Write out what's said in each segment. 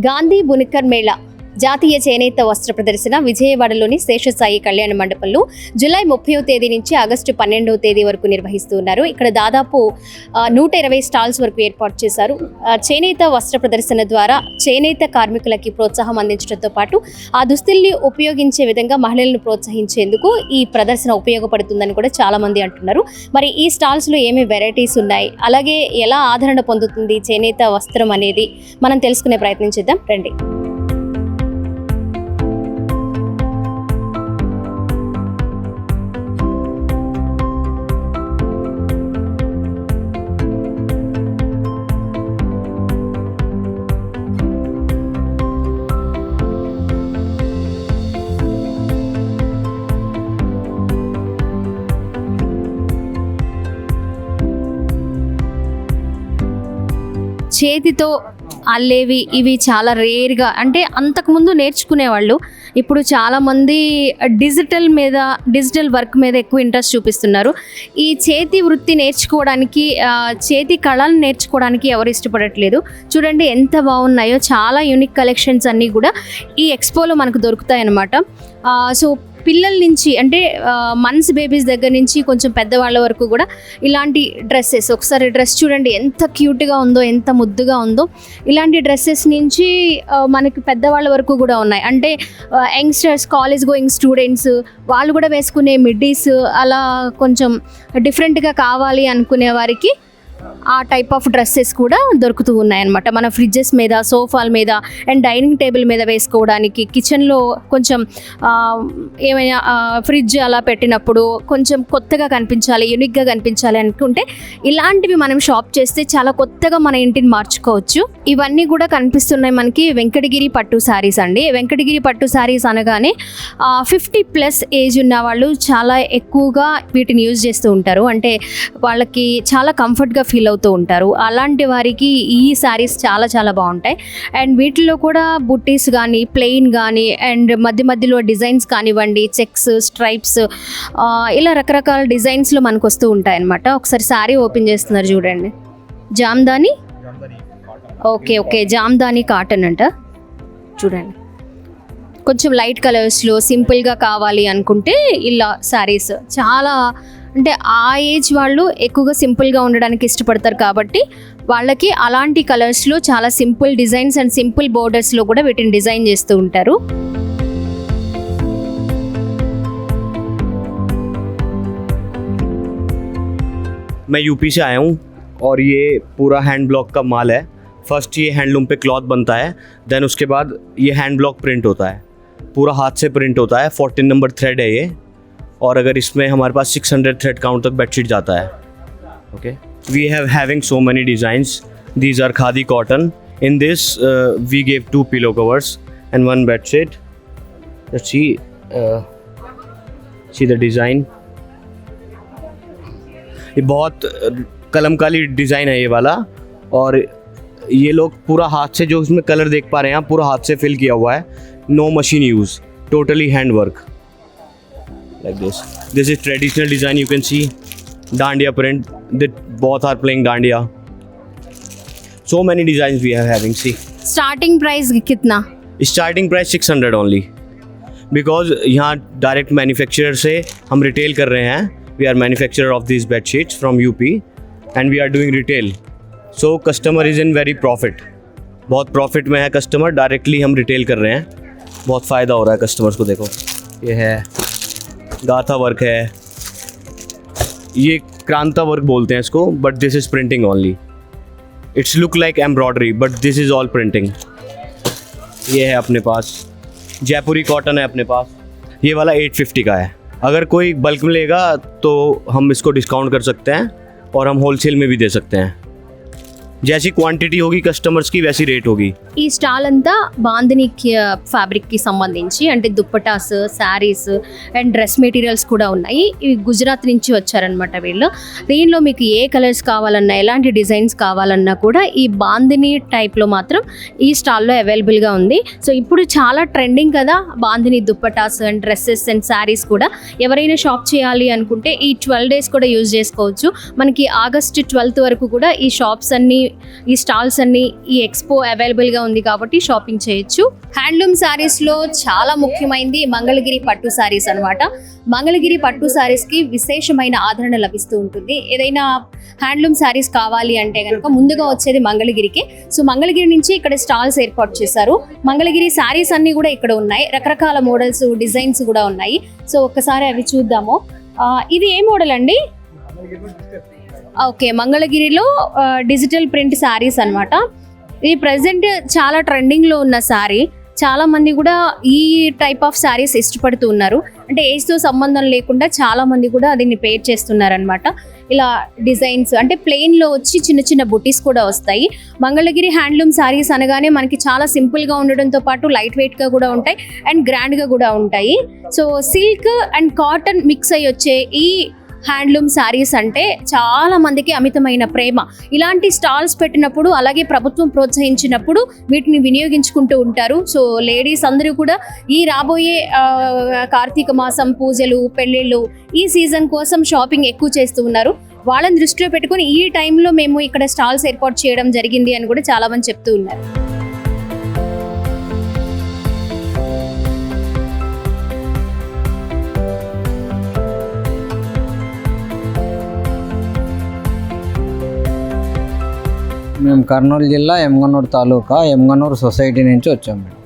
గాంధీ బునకర్ మేళా జాతీయ చేనేత వస్త్ర ప్రదర్శన విజయవాడలోని శేషసాయి కళ్యాణ మండపంలో జూలై 30వ తేదీ నుంచి ఆగస్టు 12వ తేదీ వరకు నిర్వహిస్తున్నారు. ఇక్కడ దాదాపు 120 స్టాల్స్ వరకు ఏర్పాటు చేశారు. చేనేత వస్త్ర ప్రదర్శన ద్వారా చేనేత కార్మికులకి ప్రోత్సాహం అందించడంతో పాటు ఆ దుస్తుల్ని ఉపయోగించే విధంగా మహిళలను ప్రోత్సహించేందుకు ఈ ప్రదర్శన ఉపయోగపడుతుందని కూడా చాలా మంది అంటున్నారు. మరి ఈ స్టాల్స్లో ఏమేమి వెరైటీస్ ఉన్నాయి, అలాగే ఎలా ఆదరణ పొందుతుంది చేనేత వస్త్రం అనేది మనం తెలుసుకునే ప్రయత్నం చేద్దాం రండి. చేతితో అల్లేవి ఇవి చాలా రేర్గా, అంటే అంతకుముందు నేర్చుకునేవాళ్ళు. ఇప్పుడు చాలామంది డిజిటల్ వర్క్ మీద ఎక్కువ ఇంట్రెస్ట్ చూపిస్తున్నారు. ఈ చేతి వృత్తి నేర్చుకోవడానికి, చేతి కళలను నేర్చుకోవడానికి ఎవరు ఇష్టపడట్లేదు. చూడండి ఎంత బాగున్నాయో, చాలా యూనిక్ కలెక్షన్స్ అన్నీ కూడా ఈ ఎక్స్పోలో మనకు దొరుకుతాయి అన్నమాట. సో పిల్లల నుంచి, అంటే మంత్స్ బేబీస్ దగ్గర నుంచి కొంచెం పెద్దవాళ్ళ వరకు కూడా ఇలాంటి డ్రెస్సెస్, ఒకసారి డ్రెస్ చూడండి ఎంత క్యూట్గా ఉందో, ఎంత ముద్దుగా ఉందో. ఇలాంటి డ్రెస్సెస్ నుంచి మనకి పెద్దవాళ్ళ వరకు కూడా ఉన్నాయి. అంటే యంగ్స్టర్స్, కాలేజ్ గోయింగ్ స్టూడెంట్స్ వాళ్ళు కూడా వేసుకునే మిడ్డీస్, అలా కొంచెం డిఫరెంట్గా కావాలి అనుకునే వారికి ఆ టైప్ ఆఫ్ డ్రెస్సెస్ కూడా దొరుకుతూ ఉన్నాయన్నమాట. మన ఫ్రిడ్జెస్ మీద, సోఫాల మీద అండ్ డైనింగ్ టేబుల్ మీద వేసుకోవడానికి, కిచెన్లో కొంచెం ఏమైనా ఫ్రిడ్జ్ అలా పెట్టినప్పుడు కొంచెం కొత్తగా కనిపించాలి, యూనిక్గా కనిపించాలి అనుకుంటే ఇలాంటివి మనం షాప్ చేస్తే చాలా కొత్తగా మన ఇంటిని మార్చుకోవచ్చు. ఇవన్నీ కూడా కనిపిస్తున్నాయి మనకి వెంకటగిరి పట్టు శారీస్ అండి. వెంకటగిరి పట్టు శారీస్ అనగానే 50+ ఏజ్ ఉన్న వాళ్ళు చాలా ఎక్కువగా వీటిని యూజ్ చేస్తూ ఉంటారు. అంటే వాళ్ళకి చాలా కంఫర్ట్గా ఫీల్ అవుతూ ఉంటారు. అలాంటి వారికి ఈ శారీస్ చాలా చాలా బాగుంటాయి. అండ్ వీటిలో కూడా బుట్టీస్ కానీ, ప్లెయిన్ కానీ, అండ్ మధ్యలో డిజైన్స్ కానివ్వండి, చెక్స్, స్ట్రైప్స్, ఇలా రకరకాల డిజైన్స్లో మనకు వస్తూ ఉంటాయి అన్నమాట. ఒకసారి శారీ ఓపెన్ చేస్తున్నారు చూడండి. జామ్దాని, ఓకే జామ్దాని కాటన్ అంట. చూడండి కొంచెం లైట్ కలర్స్లో సింపుల్గా కావాలి అనుకుంటే ఇలా శారీస్ చాలా, అంటే ఆ ఏజ్ వాళ్ళు ఎక్కువగా సింపుల్గా ఉండడానికి ఇష్టపడతారు కాబట్టి వాళ్ళకి అలాంటి కలర్స్లో చాలా సింపుల్ డిజైన్స్ అండ్ సింపుల్ బోర్డర్స్లో కూడా వీటిని డిజైన్ చేస్తూ ఉంటారు. मैं यूपी से आया हूँ और ये पूरा हैंड ब्लॉक का माल है. फर्स्ट ये हैंडलूम पे क्लॉथ बनता है, देन उसके बाद ये हैंड ब्लॉक प्रिंट होता है, पूरा हाथ से प्रिंट होता है. 14 नंबर थ्रेड है ये, और अगर इसमें हमारे पास 600 थ्रेड काउंट तक बेडशीट जाता है. Okay, we have having so many designs. These are khadi cotton. In this we gave 2 pillow covers and 1 bedsheet. Let's see the design. ये बहुत कलमकाली डिज़ाइन है ये वाला, और ये लोग पूरा हाथ से, जो इसमें कलर देख पा रहे हैं आप, पूरा हाथ से फिल किया हुआ है. No machine use, totally hand work like this. This is traditional design. You can see dandiya print. They both are playing dandiya. So many designs we are having. See, starting price कितना? Starting price 600 only, because यहाँ direct manufacturer से हम retail कर रहे हैं. We are manufacturer of these bed sheets from UP and we are doing retail. So customer is in very profit. बहुत profit में है customer. Directly हम retail कर रहे हैं. बहुत फ़ायदा हो रहा है customers को. देखो ये है गाथा वर्क है, ये क्रांता वर्क बोलते हैं इसको, but this is printing only. It's look like embroidery but this is all printing. ये है अपने पास जयपुरी कॉटन है अपने पास. ये वाला 850 का है. अगर कोई बल्क में लेगा तो हम इसको डिस्काउंट कर सकते हैं और हम होलसेल में भी दे सकते हैं. जैसी क्वांटिटी होगी कस्टमर्स की वैसी रेट होगी. ఈ స్టాల్ అంతా బాందిని ఫ్యాబ్రిక్కి సంబంధించి, అంటే dupattas, saris and dress materials కూడా ఉన్నాయి. ఇవి గుజరాత్ నుంచి వచ్చారనమాట వీళ్ళు. దీనిలో మీకు ఏ కలర్స్ కావాలన్నా, ఎలాంటి డిజైన్స్ కావాలన్నా కూడా ఈ బాందిని టైప్లో మాత్రం ఈ స్టాల్లో అవైలబుల్గా ఉంది. సో ఇప్పుడు చాలా ట్రెండింగ్ కదా bandhani dupattas and dresses and saris కూడా. ఎవరైనా షాప్ చేయాలి అనుకుంటే ఈ 12 days కూడా యూజ్ చేసుకోవచ్చు. మనకి ఆగస్ట్ 12th వరకు కూడా ఈ షాప్స్ అన్నీ ఈ స్టాల్స్ అన్ని ఈ ఎక్స్పో అవైలబుల్గా ఉంది కాబట్టి షాపింగ్ చేయొచ్చు. హ్యాండ్లూమ్ శారీస్లో చాలా ముఖ్యమైనది మంగళగిరి పట్టు శారీస్ అనమాట. మంగళగిరి పట్టు శారీస్కి విశేషమైన ఆదరణ లభిస్తూ ఉంటుంది. ఏదైనా హ్యాండ్లూమ్ శారీస్ కావాలి అంటే కనుక ముందుగా వచ్చేది మంగళగిరికి. సో మంగళగిరి నుంచి ఇక్కడ స్టాల్స్ ఏర్పాటు చేశారు. మంగళగిరి శారీస్ అన్ని కూడా ఇక్కడ ఉన్నాయి. రకరకాల మోడల్స్, డిజైన్స్ కూడా ఉన్నాయి. సో ఒక్కసారి అవి చూద్దాము. ఇది ఏ మోడల్ అండి? ఓకే, మంగళగిరిలో డిజిటల్ ప్రింట్ శారీస్ అన్నమాట. ఇది ప్రజెంట్ చాలా ట్రెండింగ్లో ఉన్న శారీ. చాలా మంది కూడా ఈ టైప్ ఆఫ్ శారీస్ ఇష్టపడుతూ ఉన్నారు. అంటే ఏజ్తో సంబంధం లేకుండా చాలా మంది కూడా దీన్ని పేర్ చేస్తున్నారు అనమాట. ఇలా డిజైన్స్ అంటే ప్లెయిన్లో వచ్చి చిన్న చిన్న బుటీస్ కూడా వస్తాయి. మంగళగిరి హ్యాండ్లూమ్ శారీస్ అనగానే మనకి చాలా సింపుల్గా ఉండడంతో పాటు లైట్ వెయిట్గా కూడా ఉంటాయి అండ్ గ్రాండ్గా కూడా ఉంటాయి. So silk and cotton mix అయ్యి వచ్చే ఈ హ్యాండ్లూమ్ శారీస్ అంటే చాలా మందికి అమితమైన ప్రేమ. ఇలాంటి స్టాల్స్ పెట్టినప్పుడు, అలాగే ప్రభుత్వం ప్రోత్సహించినప్పుడు వీటిని వినియోగించుకుంటూ ఉంటారు. సో లేడీస్ అందరూ కూడా ఈ రాబోయే కార్తీక మాసం, పూజలు, పెళ్ళిళ్ళు, ఈ సీజన్ కోసం షాపింగ్ ఎక్కువ చేస్తూ ఉన్నారు. వాళ్ళని దృష్టిలో పెట్టుకొని ఈ టైంలో మేము ఇక్కడ స్టాల్స్ ఏర్పాటు చేయడం జరిగింది అని కూడా చాలా మంది చెప్తూ ఉన్నారు. మేము కర్నూలు జిల్లా ఎమ్గనూరు తాలూకా ఎమ్గనూరు సొసైటీ నుంచి వచ్చాము మేడం.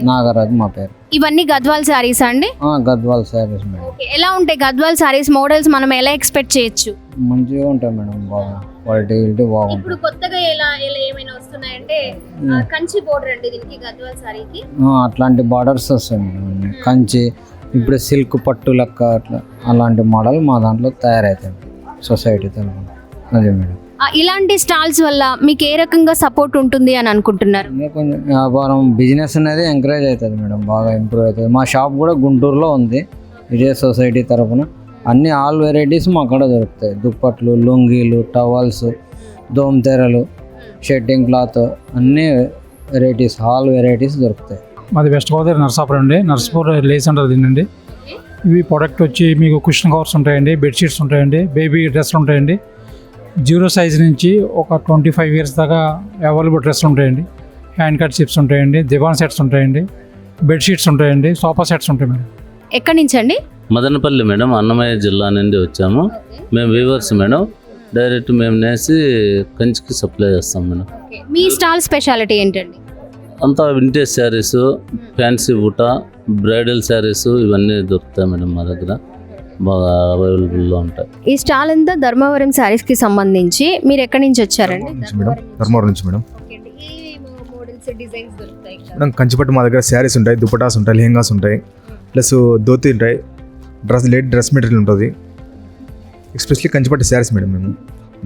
నాగరాజు మా పేరు. ఇవన్నీ గద్వాల్ శారీస్ అండి? గద్వాల్ శారీస్ మేడం. ఎలా ఉంటాయి గద్వాల్ శారీస్ మోడల్స్? మనం ఎలా ఎక్స్పెక్ట్ చేయొచ్చు? మంచిగా ఉంటాయి మేడం, బాగా క్వాలిటీ బాగుంటుంది. ఇప్పుడు కొత్తగా ఎలా ఏమైనా వస్తున్నాయంటే కంచి బోర్డర్ అండి దీనికి, గద్వాల్ శారీకి అట్లాంటి బార్డర్స్ వస్తాయి మేడం. కంచి, ఇప్పుడు సిల్క్ పట్టు లెక్క అట్లా అలాంటి మోడల్ మా దాంట్లో తయారవుతాయి సొసైటీ తరఫున. అదే మేడం. ఇలాంటి స్టాల్స్ వల్ల మీకు ఏ రకంగా సపోర్ట్ ఉంటుంది అని అనుకుంటున్నారు? కొంచెం వ్యాపారం, బిజినెస్ అనేది ఎంకరేజ్ అవుతుంది మేడం, బాగా ఇంప్రూవ్ అవుతుంది. మా షాప్ కూడా గుంటూరులో ఉంది విజయ సొసైటీ తరఫున. అన్ని ఆల్ వెరైటీస్ మా అక్కడ దొరుకుతాయి. దుప్పట్లు, లుంగీలు, టవల్స్, దోమతెరలు, షెట్టింగ్ క్లాత్, అన్ని వెరైటీస్, ఆల్ వెరైటీస్ దొరుకుతాయి. మాది వెస్ట్ గోదావరి నర్సాపురం అండి. నర్సాపూర్ లేస్ అంటారు దీనండి. ఇవి ప్రోడక్ట్ వచ్చి మీకు కుషన్ కవర్స్ ఉంటాయండి, బెడ్షీట్స్ ఉంటాయండి, బేబీ డ్రెస్లు ఉంటాయండి. 0 సైజ్ నుంచి ఒక 25 ఇయర్స్ దాకా అవైలబుల్ డ్రెస్లు ఉంటాయండి. హ్యాండ్ కట్ చిప్స్ ఉంటాయండి, దివాన్ సెట్స్ ఉంటాయండి, బెడ్షీట్స్ ఉంటాయండి, సోఫా సెట్స్ ఉంటాయి మేడం. ఎక్కడి నుంచి అండి? మదనపల్లి మేడం, అన్నమయ్య జిల్లా నుండి వచ్చాము. మేము వీవర్స్ మేడం. డైరెక్ట్ మేము నేసి కంచికి సప్లై చేస్తాం మేడం. మీ స్టాల్ స్పెషాలిటీ ఏంటండి? అంతా వింటేజ్ శారీస్, ఫ్యాన్సీ బుట్ట, బ్రైడల్ శారీస్ ఇవన్నీ దొరుకుతాయి మేడం మా దగ్గర, బాగా అవైలబుల్లో ఉంటాయి. ఈ స్టాల్ అంతా ధర్మవరం శారీస్కి సంబంధించి. మీరు ఎక్కడి నుంచి వచ్చారండి? ధర్మవరం నుంచి మేడం. మేడం కంచిపట్టు మా దగ్గర శారీస్ ఉంటాయి, దుపటాస్ ఉంటాయి, లెహంగాస్ ఉంటాయి, ప్లస్ ధోతి ఉంటాయి, డ్రెస్ మెటీరియల్ ఉంటుంది. ఎస్పెషల్లీ కంచిపట్టు శారీస్ మేడం. మేము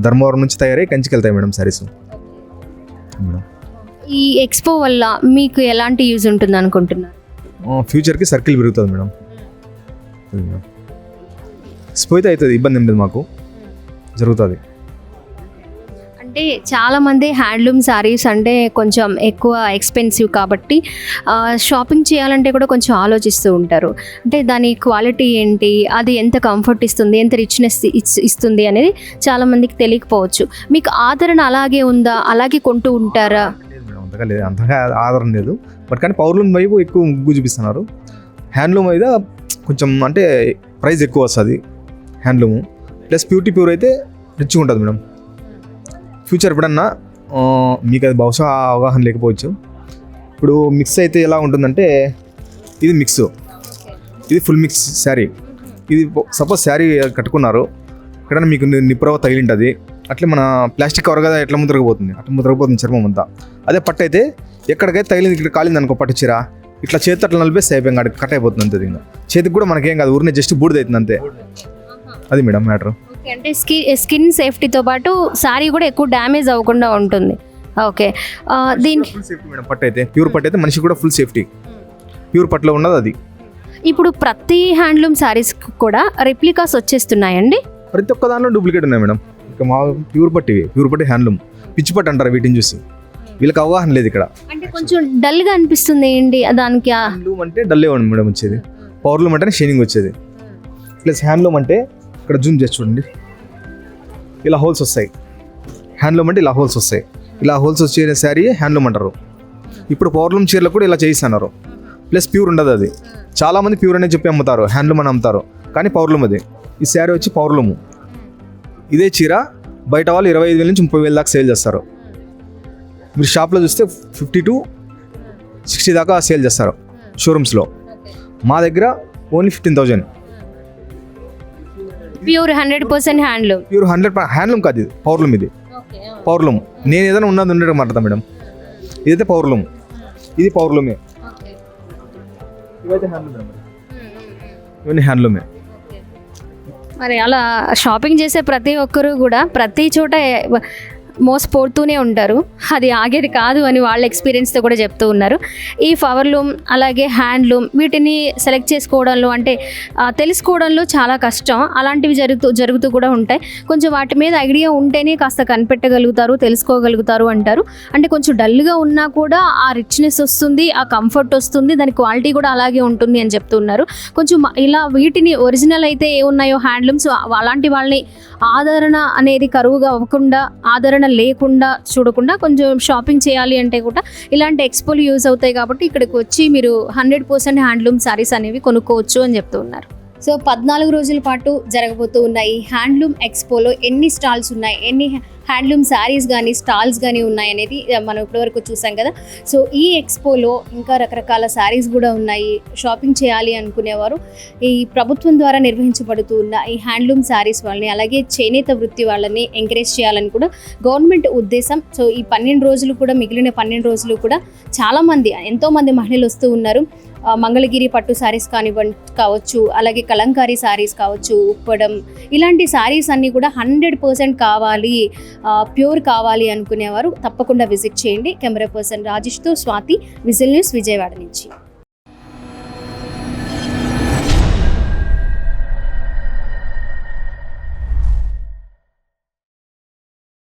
ధర్మవరం నుంచి తయారై కంచికి వెళ్తాయి మేడం శారీస్ మేడం. ఈ ఎక్స్పో వల్ల మీకు ఎలాంటి యూజ్ ఉంటుంది అనుకుంటున్నారు? ఫ్యూచర్కి సర్కిల్ పెరుగుతుంది మేడం. స్పోయితే అవుతుంది, ఇబ్బంది ఏం లేదు, మాకు జరుగుతుంది. అంటే చాలామంది హ్యాండ్లూమ్ శారీస్ అంటే కొంచెం ఎక్కువ ఎక్స్పెన్సివ్ కాబట్టి షాపింగ్ చేయాలంటే కూడా కొంచెం ఆలోచిస్తూ ఉంటారు. అంటే దాని క్వాలిటీ ఏంటి, అది ఎంత కంఫర్ట్ ఇస్తుంది, ఎంత రిచ్నెస్ ఇస్తుంది అనేది చాలామందికి తెలియకపోవచ్చు. మీకు ఆదరణ అలాగే ఉందా? అలాగే కొంటూ ఉంటారా? అంతగా లేదు, అంతగా ఆదరణ లేదు. బట్ కానీ పవర్లూమ్ వైపు ఎక్కువ ముగ్గు చూపిస్తున్నారు. హ్యాండ్లూమ్ మీద కొంచెం అంటే ప్రైస్ ఎక్కువ వస్తుంది హ్యాండ్లూము. ప్లస్ ప్యూర్ అయితే రిచ్గా ఉంటుంది మేడం. ఫ్యూచర్ ఎప్పుడన్నా మీకు అది బహుశా అవగాహన లేకపోవచ్చు. ఇప్పుడు మిక్స్ అయితే ఎలా ఉంటుందంటే, ఇది మిక్స్, ఇది ఫుల్ మిక్స్ శారీ. ఇది సపోజ్ శారీ కట్టుకున్నారు, ఎక్కడైనా మీకు నిప్పురవ తగిలింటుంది, అట్లే మన ప్లాస్టిక్ కవర్ కదా ఎట్లా ముద్రకపోతుంది, అట్లా ముద్రకపోతుంది చర్మం అంతా. అదే పట్టు అయితే ఎక్కడికైతే తగిలింది, ఇక్కడ కాలింది అనుకో పట్టు చీర, ఇట్లా చేతి అట్లా నలిపేస్తే అయిపోయింది, అక్కడ కట్ అయిపోతుంది అంతే. ఇంకా చేతికి కూడా మనకేం కాదు, ఊరినే జస్ట్ బూడిద అవుతుంది అంతే. అది మేడం మ్యాటర్. అంటే స్కిన్ సేఫ్టీతో పాటు శారీ కూడా ఎక్కువ డ్యామేజ్ అవ్వకుండా ఉంటుంది. ఓకే, దీనికి ఫుల్ సేఫ్టీ మేడం. పట్టు అయితే ప్యూర్ పట్టు అయితే మనిషికి కూడా ఫుల్ సేఫ్టీ, ప్యూర్ పట్టులో ఉన్నది అది. ఇప్పుడు ప్రతి హ్యాండ్లూమ్ శారీస్ కూడా రెప్లికాస్ వచ్చేస్తున్నాయండి. ప్రతి ఒక్క దాంట్లో డూప్లికేట్ ఉన్నాయి మేడం. ఇక మా ప్యూర్ పట్టు హ్యాండ్లూమ్, పిచ్చి పట్టు అంటారు వీటిని చూసి. వీళ్ళకి అవగాహన లేదు ఇక్కడ. అంటే కొంచెం డల్గా అనిపిస్తుంది ఏంటి దానికి? హ్యాండ్లూమ్ అంటే డల్లే ఉంది మేడం వచ్చేది, పవర్లూమ్ అంటే షైనింగ్ వచ్చేది. ప్లస్ హ్యాండ్లూమ్ అంటే ఇక్కడ జూమ్ చేసి చూడండి, ఇలా హోల్స్ వస్తాయి. హ్యాండ్లూమ్ అంటే ఇలా హోల్స్ వస్తాయి. ఇలా హోల్స్ వచ్చే శారీ హ్యాండ్లూమ్ అంటారు. ఇప్పుడు పవర్లూమ్ చీరలు కూడా ఇలా చేయిస్తున్నారు. ప్లస్ ప్యూర్ ఉండదు అది. చాలామంది ప్యూర్ అనేది చెప్పి అమ్ముతారు, హ్యాండ్లూమ్ అని అమ్ముతారు, కానీ పవర్లూమ్ అది. ఈ శారీ వచ్చి పవర్లూము. ఇదే చీర బయట వాళ్ళు 25,000 నుంచి 30,000 దాకా సేల్ చేస్తారు. మీరు షాప్లో చూస్తే 50 to 60 దాకా సేల్ చేస్తారు షోరూమ్స్లో. మా దగ్గర only 15,000. Pure 100% handloom. Pure 100% handloom కాదు, ఇది పవర్లూమ్. ఇది పవర్లూమ్. నేను ఏదైనా ఉన్నది ఉండడం మాట్లాడతా మేడం. ఇదైతే పవర్లూమ్, ఇది పవర్లూమే. ఇవైతే హ్యాండ్లూమ్, ఇవన్నీ హ్యాండ్లూమే. మరి అలా షాపింగ్ చేసే ప్రతి ఒక్కరూ కూడా ప్రతి చోట మోసపోతూనే ఉంటారు. అది ఆగేది కాదు అని వాళ్ళ ఎక్స్పీరియన్స్తో కూడా చెప్తూ ఉన్నారు. ఈ పవర్లూమ్ అలాగే హ్యాండ్లూమ్ వీటిని సెలెక్ట్ చేసుకోవడంలో అంటే తెలుసుకోవడంలో చాలా కష్టం. అలాంటివి జరుగుతూ కూడా ఉంటాయి. కొంచెం వాటి మీద ఐడియా ఉంటేనే కాస్త కనిపెట్టగలుగుతారు, తెలుసుకోగలుగుతారు అంటారు. అంటే కొంచెం డల్గా ఉన్నా కూడా ఆ రిచ్నెస్ వస్తుంది, ఆ కంఫర్ట్ వస్తుంది, దాని క్వాలిటీ కూడా అలాగే ఉంటుంది అని చెప్తున్నారు. కొంచెం ఇలా వీటిని ఒరిజినల్ అయితే ఏ ఉన్నాయో హ్యాండ్లూమ్స్ అలాంటి వాళ్ళని ఆదరణ అనేది కరువుగా అవ్వకుండా, ఆదరణ లేకుండా చూడకుండా కొంచెం షాపింగ్ చేయాలి అంటే కూడా ఇలాంటి ఎక్స్పోలు యూజ్ అవుతాయి. కాబట్టి ఇక్కడికి వచ్చి మీరు 100% హ్యాండ్లూమ్ శారీస్ అనేవి కొనుక్కోవచ్చు అని చెప్తూ ఉన్నారు. సో 14 రోజుల పాటు జరగబోతూ ఉన్న ఈ హ్యాండ్లూమ్ ఎక్స్పోలో ఎన్ని స్టాల్స్ ఉన్నాయి, ఎన్ని హ్యాండ్లూమ్ శారీస్ కానీ స్టాల్స్ కానీ ఉన్నాయి అనేది మనం ఇప్పటివరకు చూసాం కదా. సో ఈ ఎక్స్పోలో ఇంకా రకరకాల శారీస్ కూడా ఉన్నాయి. షాపింగ్ చేయాలి అనుకునేవారు ఈ ప్రభుత్వం ద్వారా నిర్వహించబడుతూ ఉన్న ఈ హ్యాండ్లూమ్ శారీస్ వాళ్ళని అలాగే చేనేత వృత్తి వాళ్ళని ఎంకరేజ్ చేయాలని కూడా గవర్నమెంట్ ఉద్దేశం. సో ఈ 12 రోజులు కూడా మిగిలిన 12 రోజులు కూడా చాలామంది ఎంతోమంది మహిళలు వస్తూ ఉన్నారు. మంగళగిరి పట్టు శారీస్ కావచ్చు, అలాగే కలంకారీ శారీస్ కావచ్చు, ఉప్పడం ఇలాంటి శారీస్ అన్నీ కూడా 100% కావాలి, ప్యూర్ కావాలి అనుకునేవారు తప్పకుండా విజిట్ చేయండి. కెమెరా పర్సన్ రాజేష్తో స్వాతి, విజిల్ న్యూస్, విజయవాడ నుంచి.